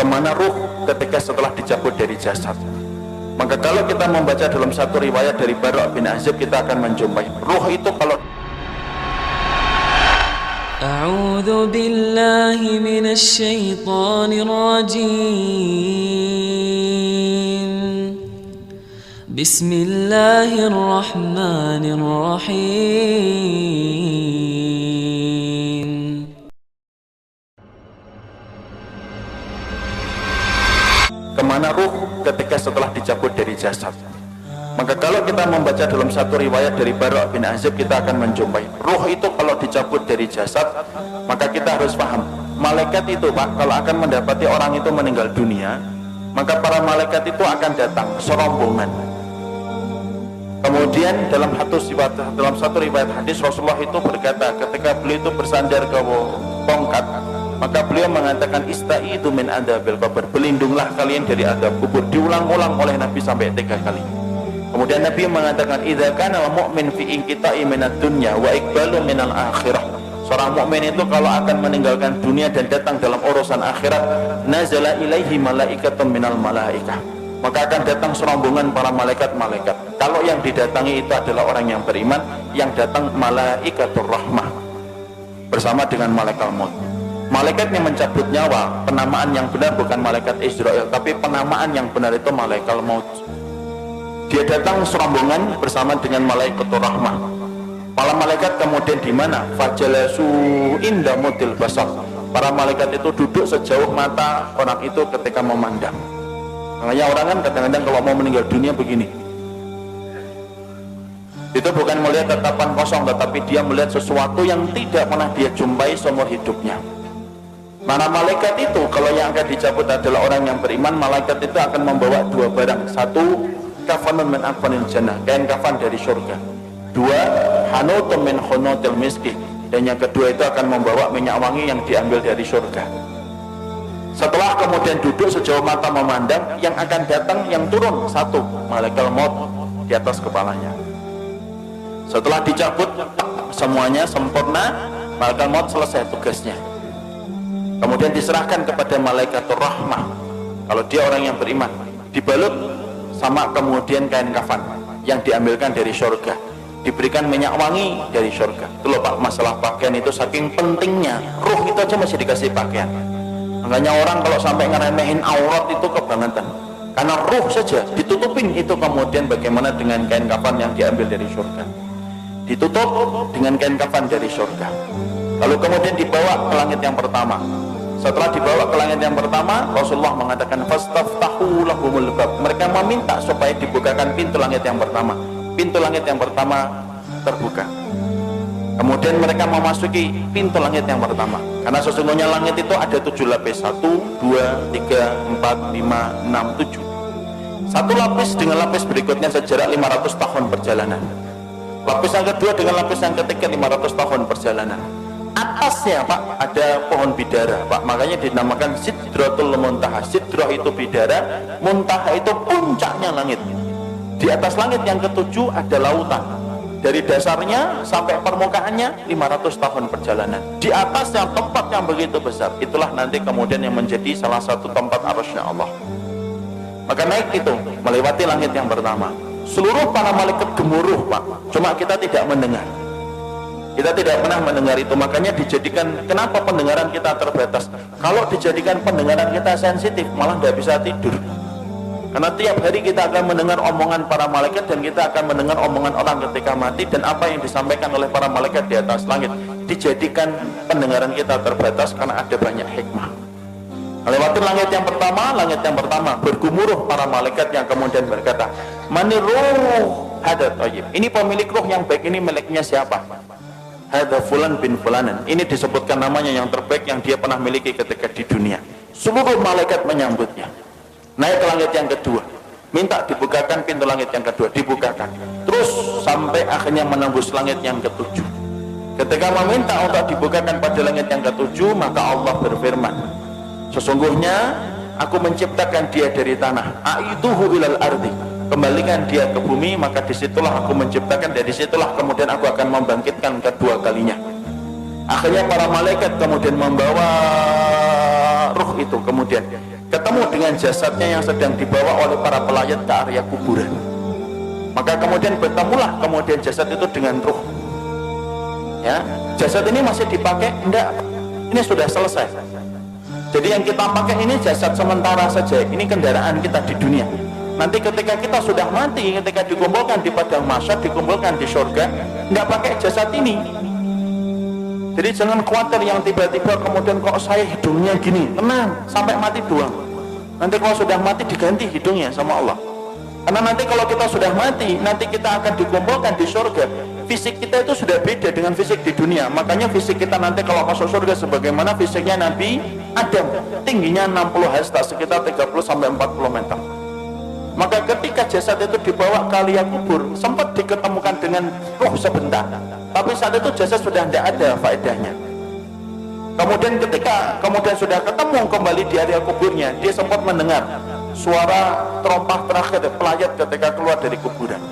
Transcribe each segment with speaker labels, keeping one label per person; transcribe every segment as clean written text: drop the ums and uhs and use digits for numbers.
Speaker 1: kemana ruh ketika setelah dicabut dari jasad. Maka kalau kita membaca dalam satu riwayat dari Bara' bin Azib, kita akan menjumpai ruh itu kalau
Speaker 2: A'udzu billahi minasy syaithanir rajim. Bismillahirrahmanirrahim.
Speaker 1: kemana ruh ketika setelah dicabut dari jasad. Maka kalau kita membaca dalam satu riwayat dari Bara' bin Azib, kita akan menjumpai ruh itu kalau dicabut dari jasad. Maka kita harus paham, malaikat itu Pak, kalau akan mendapati orang itu meninggal dunia, maka para malaikat itu akan datang serombongan. Kemudian dalam satu riwayat hadis, Rasulullah itu berkata ketika beliau itu bersandar ke tongkat, maka beliau mengatakan ista'idu min adzabil qabr, berlindunglah kalian dari azab kubur. Diulang-ulang oleh Nabi sampai 3 kali. Kemudian Nabi mengatakan idza kana al-mu'min fi inqita'i minad dunya wa iqbalu minal akhirah. Seorang mukmin itu kalau akan meninggalkan dunia dan datang dalam urusan akhirat, nazala ilaihi malaikatun minal malaikah, maka akan datang serombongan para malaikat-malaikat. Kalau yang didatangi itu adalah orang yang beriman, yang datang malaikatur rahmah bersama dengan malaikat maut. Malaikat yang mencabut nyawa, penamaan yang benar bukan malaikat Israel, tapi penamaan yang benar itu malaikat maut. Dia datang serombongan bersama dengan malaikatur rahmah. Para malaikat kemudian di mana? Fajalasu inda mudil basar. Para malaikat itu duduk sejauh mata orang itu ketika memandang. Makanya orang kan kadang-kadang kalau mau meninggal dunia begini. Itu bukan melihat tatapan kosong, tetapi dia melihat sesuatu yang tidak pernah dia jumpai seumur hidupnya. Mana malaikat itu kalau yang akan dicabut adalah orang yang beriman, malaikat itu akan membawa 2 barang. 1, kafanun min akfanil jannah, kain kafan dari surga. 2, hanutun min hunutil miski, dan yang kedua itu akan membawa minyak wangi yang diambil dari surga. Setelah kemudian duduk sejauh mata memandang, yang akan datang, yang turun 1, malaikat maut di atas kepalanya. Setelah dicabut semuanya sempurna, malaikat maut selesai tugasnya. Kemudian diserahkan kepada malaikatur rahmah. Kalau dia orang yang beriman, dibalut sama kemudian kain kafan yang diambilkan dari surga, diberikan minyak wangi dari surga. Itu loh Pak, masalah pakaian itu saking pentingnya. Ruh itu aja masih dikasih pakaian. Makanya orang kalau sampai ngeremehin aurat itu kebangetan, karena ruh saja ditutupin. Itu kemudian bagaimana dengan kain kafan yang diambil dari surga, ditutup dengan kain kafan dari surga. Lalu kemudian dibawa ke langit yang pertama. Setelah dibawa ke langit yang pertama, Rasulullah mengatakan fastaftahu lahumul bab, mereka meminta supaya dibukakan pintu langit yang pertama. Pintu langit yang pertama terbuka. Kemudian mereka memasuki pintu langit yang pertama, karena sesungguhnya langit itu ada 7 lapis. 1, 2, 3, 4, 5, 6, 7. Satu lapis dengan lapis berikutnya sejarak 500 tahun perjalanan. Lapis yang kedua dengan lapis yang ketiga 500 tahun perjalanan. Atasnya Pak ada pohon bidara Pak, makanya dinamakan Sidratul Muntaha. Sidrah itu bidara, Muntaha itu puncaknya langit. Di atas langit yang ketujuh ada lautan. Dari dasarnya sampai permukaannya 500 tahun perjalanan. Di atas yang tempat yang begitu besar, itulah nanti kemudian yang menjadi salah satu tempat arasy-Nya Allah. Maka naik itu melewati langit yang pertama. Seluruh para malaikat gemuruh Pak, cuma kita tidak mendengar. Kita tidak pernah mendengar itu. Makanya dijadikan, kenapa pendengaran kita terbatas? Kalau dijadikan pendengaran kita sensitif, malah tidak bisa tidur. Karena tiap hari kita akan mendengar omongan para malaikat, dan kita akan mendengar omongan orang ketika mati, dan apa yang disampaikan oleh para malaikat di atas langit. Dijadikan pendengaran kita terbatas karena ada banyak hikmah. Lewati langit yang pertama bergumuruh para malaikat yang kemudian berkata, maniruh hadat tayyib. Ini pemilik ruh yang baik, ini miliknya siapa? Hadza fulan bin fulanan. Ini disebutkan namanya yang terbaik yang dia pernah miliki ketika di dunia. Seluruh malaikat menyambutnya. Naik ke langit yang kedua, minta dibukakan pintu langit yang kedua, dibukakan. Terus sampai akhirnya menembus langit yang ketujuh. Ketika meminta untuk dibukakan pada langit yang ketujuh, maka Allah berfirman, sesungguhnya aku menciptakan dia dari tanah, a'iduhu ilal ardi, kembalikan dia ke bumi, maka disitulah aku menciptakan, dari situlah kemudian aku akan membangkitkan kedua kalinya. Akhirnya para malaikat kemudian membawa ruh itu kemudian ketemu dengan jasadnya yang sedang dibawa oleh para pelayat ke area kuburan. Maka kemudian bertemulah kemudian jasad itu dengan ruh. Ya, jasad ini masih dipakai? Enggak, ini sudah selesai. Jadi yang kita pakai ini jasad sementara saja, ini kendaraan kita di dunia. Nanti ketika kita sudah mati, ketika dikumpulkan di padang mahsyar, dikumpulkan di surga, enggak pakai jasad ini. Jadi jangan khawatir yang tiba-tiba kemudian kok saya hidungnya gini. Tenang, sampai mati doang. Nanti kalau sudah mati diganti hidungnya sama Allah. Karena nanti kalau kita sudah mati, nanti kita akan dikumpulkan di surga. Fisik kita itu sudah beda dengan fisik di dunia. Makanya fisik kita nanti kalau masuk surga sebagaimana fisiknya Nabi Adam, tingginya 60 hasta, sekitar 30-40 meter. Maka ketika jasad itu dibawa ke liang kubur, sempat diketemukan dengan ruh sebentar, tapi saat itu jasad sudah tidak ada faedahnya. Kemudian ketika sudah ketemu kembali di area kuburnya, dia sempat mendengar suara terompah terakhir pelayat ketika keluar dari kuburan.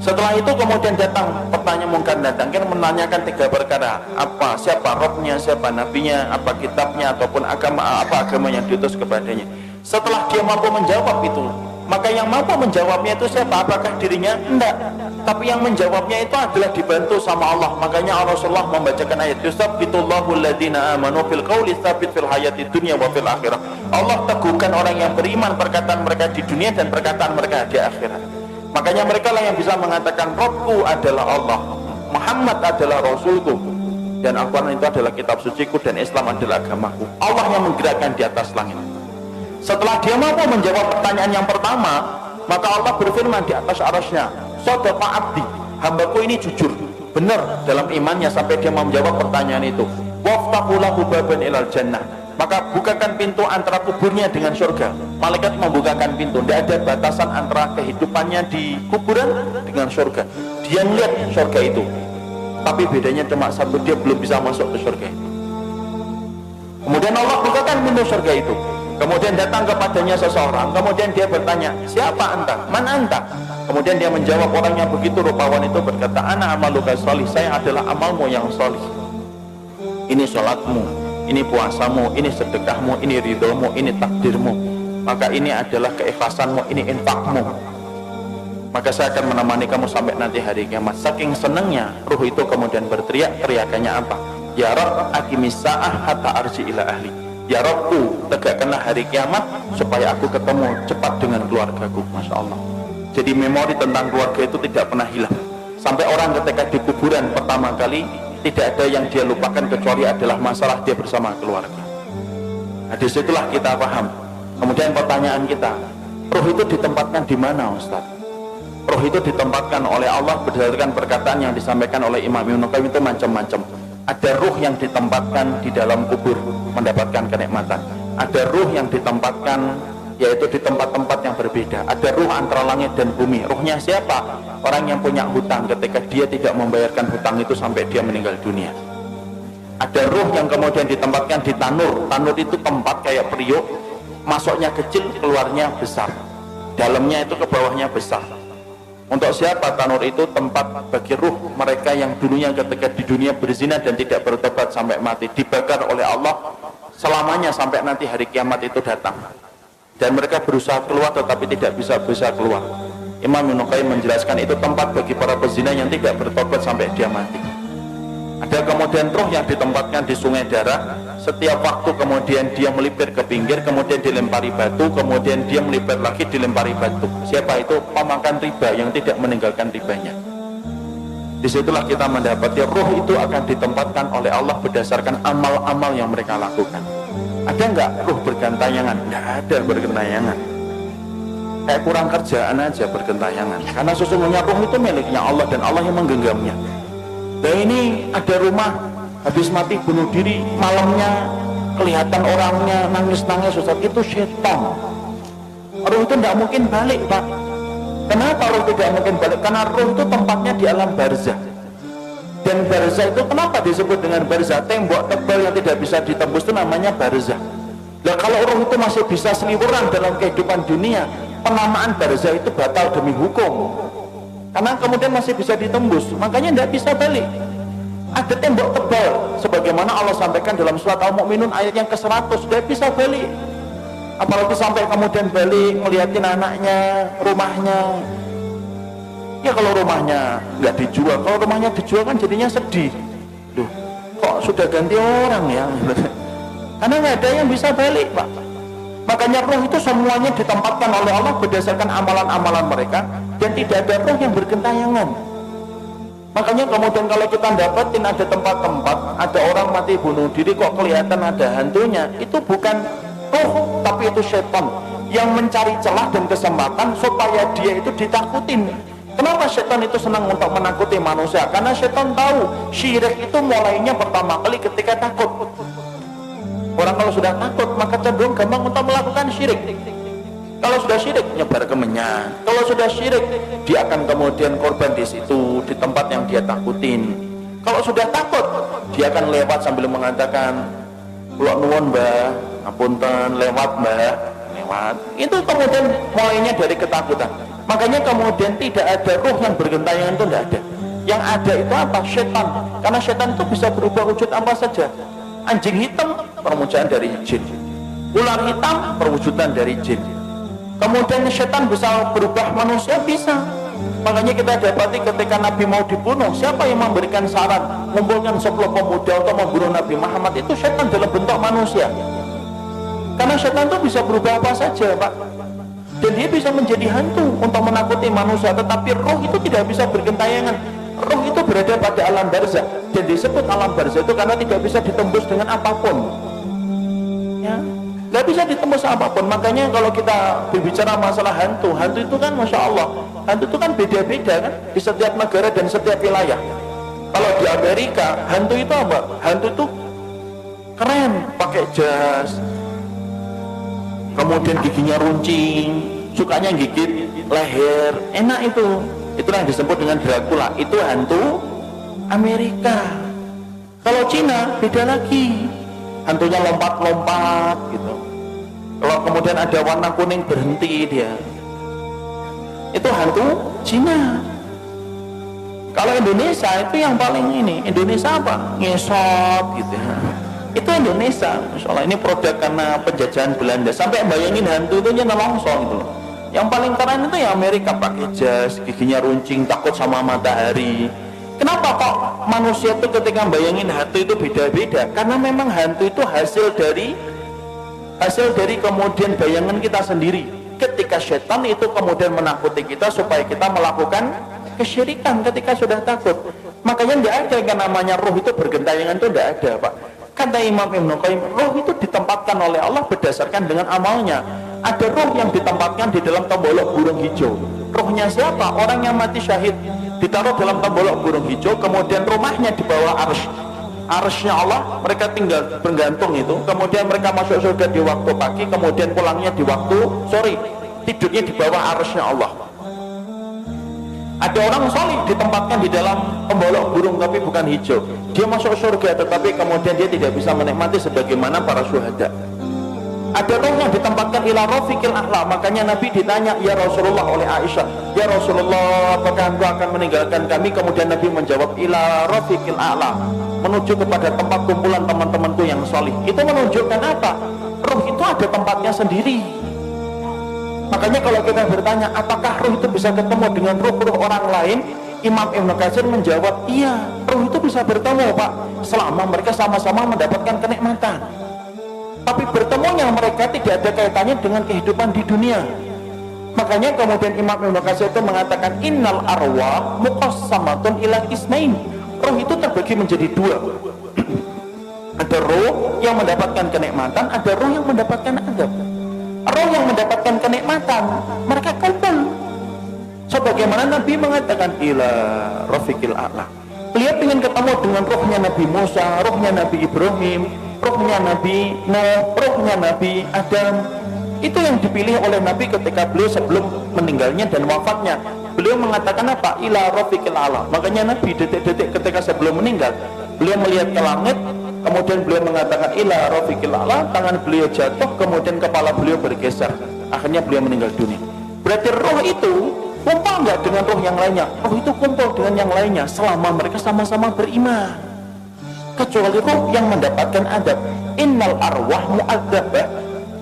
Speaker 1: Setelah itu kemudian datang pertanyaan mungkar dan nakir, menanyakan 3 perkara. Apa, siapa rohnya, siapa nabinya, apa kitabnya, ataupun agama, apa agama yang diutus kepadanya. Setelah dia mampu menjawab itu, maka yang mampu menjawabnya itu siapa? Apakah dirinya? Enggak. Tapi yang menjawabnya itu adalah dibantu sama Allah. Makanya Rasulullah membacakan ayat Yusabbitullahu alladhina amanu fil qawli tsabit fil hayati dunya wa fil akhirah. Allah teguhkan orang yang beriman perkataan mereka di dunia dan perkataan mereka di akhirat. Makanya mereka lah yang bisa mengatakan Rabbku adalah Allah, Muhammad adalah Rasulku, dan Al-Quran itu adalah kitab suciku, dan Islam adalah agamaku. Allah yang menggerakkan di atas langit. Setelah dia mampu menjawab pertanyaan yang pertama, maka Allah berfirman di atas arasnya, Sadaqa abdi, hambaku ini jujur, benar dalam imannya sampai dia mau menjawab pertanyaan itu. Waftahu lahu baban ilal jannah, maka bukakan pintu antara kuburnya dengan surga. Malaikat membukakan pintu, tidak ada batasan antara kehidupannya di kuburan dengan surga. Dia melihat surga itu, tapi bedanya cuma satu, dia belum bisa masuk ke surga itu. Kemudian Allah bukakan pintu surga itu. Kemudian datang kepadanya seseorang, kemudian dia bertanya, siapa anta? Man anta? Kemudian dia menjawab, orangnya begitu rupawan itu berkata, ana amaluka sholih, saya adalah amalmu yang sholih. Ini sholatmu, ini puasamu, ini sedekahmu, ini ridhomu, ini takdirmu. Maka ini adalah keikhlasanmu, ini infakmu. Maka saya akan menemani kamu sampai nanti hari kiamat. Saking senangnya, ruh itu kemudian berteriak, teriakannya apa? Ya Rabb, aqimis sa'ah hatta arji ila ahli. Ya Rabbku, tegakkanlah hari kiamat supaya aku ketemu cepat dengan keluargaku. Masya Allah. Jadi memori tentang keluarga itu tidak pernah hilang. Sampai orang ketika di kuburan pertama kali, tidak ada yang dia lupakan kecuali adalah masalah dia bersama keluarga. Nah, disitulah kita paham. Kemudian pertanyaan kita, ruh itu ditempatkan di mana, Ustaz? Ruh itu ditempatkan oleh Allah berdasarkan perkataan yang disampaikan oleh Imam Ibnu Qayyim itu macam-macam. Ada ruh yang ditempatkan di dalam kubur mendapatkan kenikmatan. Ada ruh yang ditempatkan yaitu di tempat-tempat yang berbeda. Ada ruh antara langit dan bumi. Ruhnya siapa? Orang yang punya hutang ketika dia tidak membayarkan hutang itu sampai dia meninggal dunia. Ada ruh yang kemudian ditempatkan di tanur. Tanur itu tempat kayak periuk, masuknya kecil, keluarnya besar. Dalamnya itu ke bawahnya besar. Untuk siapa tanur itu? Tempat bagi ruh mereka yang dulunya ketika di dunia berzina dan tidak bertobat sampai mati, dibakar oleh Allah selamanya sampai nanti hari kiamat itu datang. Dan mereka berusaha keluar tetapi tidak bisa keluar. Imam Ibnu Qayyim menjelaskan itu tempat bagi para pezina yang tidak bertobat sampai dia mati. Ada kemudian ruh yang ditempatkan di sungai darah. Setiap waktu kemudian dia melipir ke pinggir, kemudian dilempari batu, kemudian dia melipir lagi, dilempari batu. Siapa itu? Pemakan riba yang tidak meninggalkan ribanya. Disitulah kita mendapati ruh itu akan ditempatkan oleh Allah berdasarkan amal-amal yang mereka lakukan. Ada enggak ruh bergentayangan? Enggak ada bergentayangan. Kayak kurang kerjaan aja bergentayangan. Karena sesungguhnya ruh itu miliknya Allah dan Allah yang menggenggamnya. Dan ini ada rumah habis mati bunuh diri, malamnya kelihatan orangnya nangis-nangis, Ustaz, itu setan. Ruh itu tidak mungkin balik, Pak. Kenapa ruh tidak mungkin balik? Karena ruh itu tempatnya di alam barzah. Dan barzah itu kenapa disebut dengan barzah? Tembok tebal yang tidak bisa ditembus itu namanya barzah. Nah, kalau ruh itu masih bisa seliweran dalam kehidupan dunia, penamaan barzah itu batal demi hukum. Karena kemudian masih bisa ditembus, makanya tidak bisa balik. Ada tembok tebal, sebagaimana Allah sampaikan dalam surat Al-Mu'minun ayat yang ke-100, dia bisa balik. Apalagi sampai kemudian balik ngeliatin anaknya, rumahnya. Ya kalau rumahnya nggak dijual, kalau rumahnya dijual kan jadinya sedih. Duh, kok sudah ganti orang ya? Karena nggak ada yang bisa balik, Pak. Makanya roh itu semuanya ditempatkan oleh Allah berdasarkan amalan-amalan mereka, dan tidak ada roh yang bergentayangan. Makanya kemudian kalau kita dapetin ada tempat-tempat, ada orang mati bunuh diri kok kelihatan ada hantunya, itu bukan roh, tapi itu setan yang mencari celah dan kesempatan supaya dia itu ditakutin. Kenapa setan itu senang untuk menakuti manusia? Karena setan tahu syirik itu mulainya pertama kali ketika takut. Orang kalau sudah takut maka cenderung gampang untuk melakukan syirik. Kalau sudah syirik nyebar kemenyan. Kalau sudah syirik dia akan kemudian korban di situ, di tempat yang dia takutin. Kalau sudah takut dia akan lewat sambil mengatakan, "Kula nuwun Mbah, ngapunten, lewat Mbah, lewat." Itu kemudian mulainya dari ketakutan. Makanya kemudian tidak ada ruh yang bergentayangan, itu tidak ada. Yang ada itu apa? Setan. Karena setan itu bisa berubah wujud apa saja. Anjing hitam perwujudan dari jin, ular hitam perwujudan dari jin. Kemudian setan bisa berubah manusia, bisa. Makanya kita dapati ketika Nabi mau dibunuh, siapa yang memberikan saran mengumpulkan 10 pemuda untuk membunuh Nabi Muhammad? Itu setan dalam bentuk manusia. Karena setan itu bisa berubah apa saja, Pak. Dan dia bisa menjadi hantu untuk menakuti manusia. Tetapi roh itu tidak bisa bergentayangan. Roh itu berada pada alam barzah, dan disebut alam barzah itu karena tidak bisa ditembus dengan apapun. Ya, nggak bisa ditembus apapun. Makanya kalau kita berbicara masalah hantu, hantu itu kan Masya Allah, hantu itu kan beda-beda kan di setiap negara dan setiap wilayah. Kalau di Amerika, hantu itu apa? Hantu itu keren, pakai jas, kemudian giginya runcing, sukanya gigit leher, enak itu. Itulah yang disebut dengan Dracula. Itu hantu Amerika. Kalau Cina beda lagi, hantunya lompat-lompat gitu. Kalau kemudian ada warna kuning berhenti dia, itu hantu Cina. Kalau Indonesia itu yang paling ini, Indonesia apa? Ngesot gitu ya. Itu Indonesia, Masya Allah, ini produk karena penjajahan Belanda. Sampai bayangin hantu itu nelongso gitu loh. Yang paling keren itu ya Amerika, pakai jas, giginya runcing, takut sama matahari. Kenapa kok manusia itu ketika bayangin hantu itu beda-beda? Karena memang hantu itu hasil dari kemudian bayangan kita sendiri. Ketika setan itu kemudian menakuti kita supaya kita melakukan kesyirikan ketika sudah takut. Makanya tidak ada yang namanya roh itu bergentayangan, itu tidak ada, Pak. Kata Imam Ibnu Qayyim, roh itu ditempatkan oleh Allah berdasarkan dengan amalnya. Ada roh yang ditempatkan di dalam tembolok burung hijau. Rohnya siapa? Orang yang mati syahid ditaruh dalam tembolok burung hijau, kemudian rumahnya di bawah arsy. Arsy-nya Allah, mereka tinggal bergantung itu. Kemudian mereka masuk surga di waktu pagi, kemudian pulangnya di waktu sore. Tidurnya di bawah arsy-nya Allah. Ada orang salih ditempatkan di dalam tembolok burung tapi bukan hijau. Dia masuk surga tetapi kemudian dia tidak bisa menikmati sebagaimana para syuhada. Ada roh yang ditempatkan ila rafiqil a'la. Makanya Nabi ditanya, ya Rasulullah, oleh Aisyah, ya Rasulullah, apakah engkau akan meninggalkan kami? Kemudian Nabi menjawab, ila rafiqil a'la, menuju kepada tempat kumpulan teman-temanku yang salih. Itu menunjukkan apa? Roh itu ada tempatnya sendiri. Makanya kalau kita bertanya, apakah roh itu bisa ketemu dengan roh-roh orang lain? Imam Ibnu Katsir menjawab, iya, roh itu bisa bertemu, Pak, selama mereka sama-sama mendapatkan kenikmatan. Tapi bertemunya mereka tidak ada kaitannya dengan kehidupan di dunia. Makanya kemudian Imam Ibnu Katsir itu mengatakan, innal arwah muqassamatun ila qismain. Roh itu terbagi menjadi dua. Ada roh yang mendapatkan kenikmatan, ada roh yang mendapatkan azab. Roh yang mendapatkan kenikmatan, mereka kumpul. Sebagaimana Nabi mengatakan, ila rafiqil a'la. Beliau ingin ketemu dengan rohnya Nabi Musa, rohnya Nabi Ibrahim, rohnya Nabi Nuh, rohnya Nabi Adam. Itu yang dipilih oleh Nabi ketika beliau sebelum meninggalnya dan wafatnya. Beliau mengatakan apa? Ila rafiqil a'la. Makanya Nabi detik-detik ketika sebelum meninggal, beliau melihat ke langit, kemudian beliau mengatakan ila rafiqil a'la, tangan beliau jatuh, kemudian kepala beliau bergeser. Akhirnya beliau meninggal dunia. Berarti roh itu kumpul nggak dengan roh yang lainnya? Roh itu kumpul dengan yang lainnya selama mereka sama-sama beriman. kecuali roh yang mendapatkan adab. Innal arwah mu'adzabah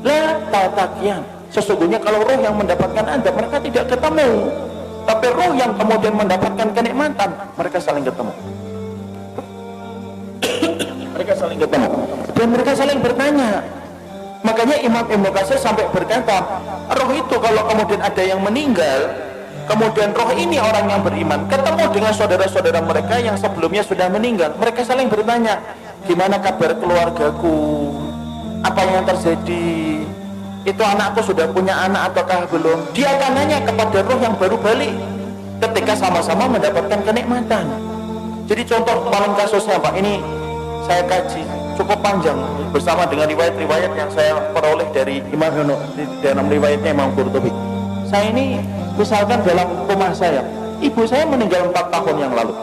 Speaker 1: la tatakian. Sesungguhnya kalau roh yang mendapatkan adab mereka tidak ketemu, tapi roh yang kemudian mendapatkan kenikmatan mereka saling ketemu. Mereka saling ketemu dan mereka saling bertanya. Makanya Imam Ibnu Katsir sampai berkata, roh itu kalau kemudian ada yang meninggal, kemudian roh ini orang yang beriman ketemu dengan saudara-saudara mereka yang sebelumnya sudah meninggal, mereka saling bertanya, gimana kabar keluargaku, apa yang terjadi, itu anakku sudah punya anak ataukah belum. Dia akan nanya kepada roh yang baru balik ketika sama-sama mendapatkan kenikmatan. Jadi contoh paling kasusnya Pak, ini saya kaji cukup panjang bersama dengan riwayat-riwayat yang saya peroleh dari Imam dalam riwayatnya Imam Qurtubi. Saya ini misalkan dalam rumah saya, ibu saya meninggal 4 tahun yang lalu.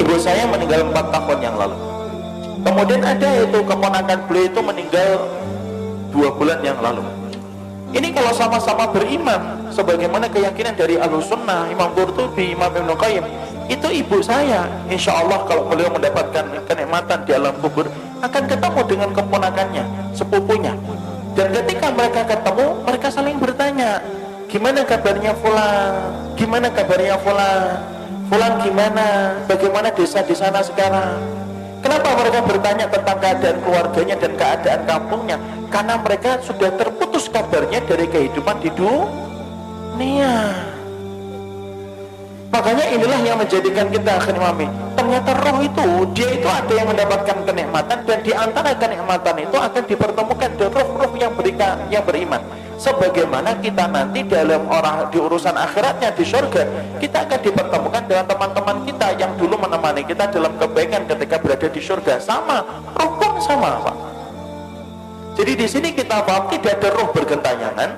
Speaker 1: Ibu saya meninggal 4 tahun yang lalu. Kemudian ada itu keponakan beliau itu meninggal 2 bulan yang lalu. Ini kalau sama-sama beriman sebagaimana keyakinan dari Ahlussunnah, Imam Qurtubi, Imam Ibnu Qayyim, itu ibu saya insya Allah kalau beliau mendapatkan kenikmatan di alam kubur akan ketemu dengan keponakannya, sepupunya. Dan ketika mereka ketemu, mereka saling bertanya, gimana kabarnya Fulan, gimana kabarnya Fulan, Fulan gimana, bagaimana desa di sana sekarang. Kenapa mereka bertanya tentang keadaan keluarganya dan keadaan kampungnya? Karena mereka sudah terputus kabarnya dari kehidupan di dunia. Makanya inilah yang menjadikan kita akhirnya ternyata roh itu, dia itu ada yang mendapatkan kenikmatan, dan di antara kenikmatan itu akan dipertemukan dengan roh-roh yang beriman. Sebagaimana kita nanti dalam di urusan akhiratnya di surga, kita akan dipertemukan dengan teman-teman kita yang dulu menemani kita dalam kebaikan ketika berada di surga. Sama, roh pun sama Pak. Jadi di sini kita paham tidak ada roh bergentayangan,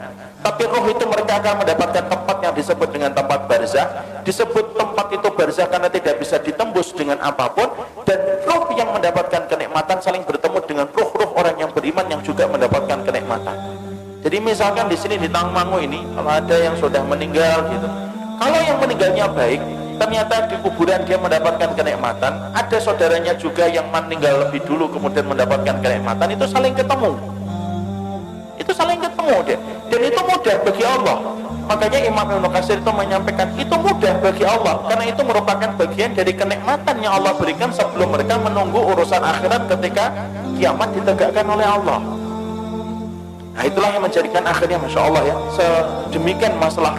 Speaker 1: tapi roh itu mereka akan mendapatkan tempat yang disebut dengan tempat barzah. Disebut tempat itu barzah karena tidak bisa ditembus dengan apapun, dan roh yang mendapatkan kenikmatan saling bertemu dengan roh-roh orang yang beriman yang juga mendapatkan kenikmatan. Jadi misalkan di sini di Tangmangu ini kalau ada yang sudah meninggal gitu, kalau yang meninggalnya baik, ternyata di kuburan dia mendapatkan kenikmatan, ada saudaranya juga yang meninggal lebih dulu kemudian mendapatkan kenikmatan, itu saling ketemu. Itu saling ketemu deh. Dan itu mudah bagi Allah. Makanya Imam Ibnu Katsir itu menyampaikan itu mudah bagi Allah, karena itu merupakan bagian dari kenikmatan yang Allah berikan sebelum mereka menunggu urusan akhirat ketika kiamat ditegakkan oleh Allah. Nah itulah yang menjadikan akhirnya Masya Allah ya, sedemikian masalah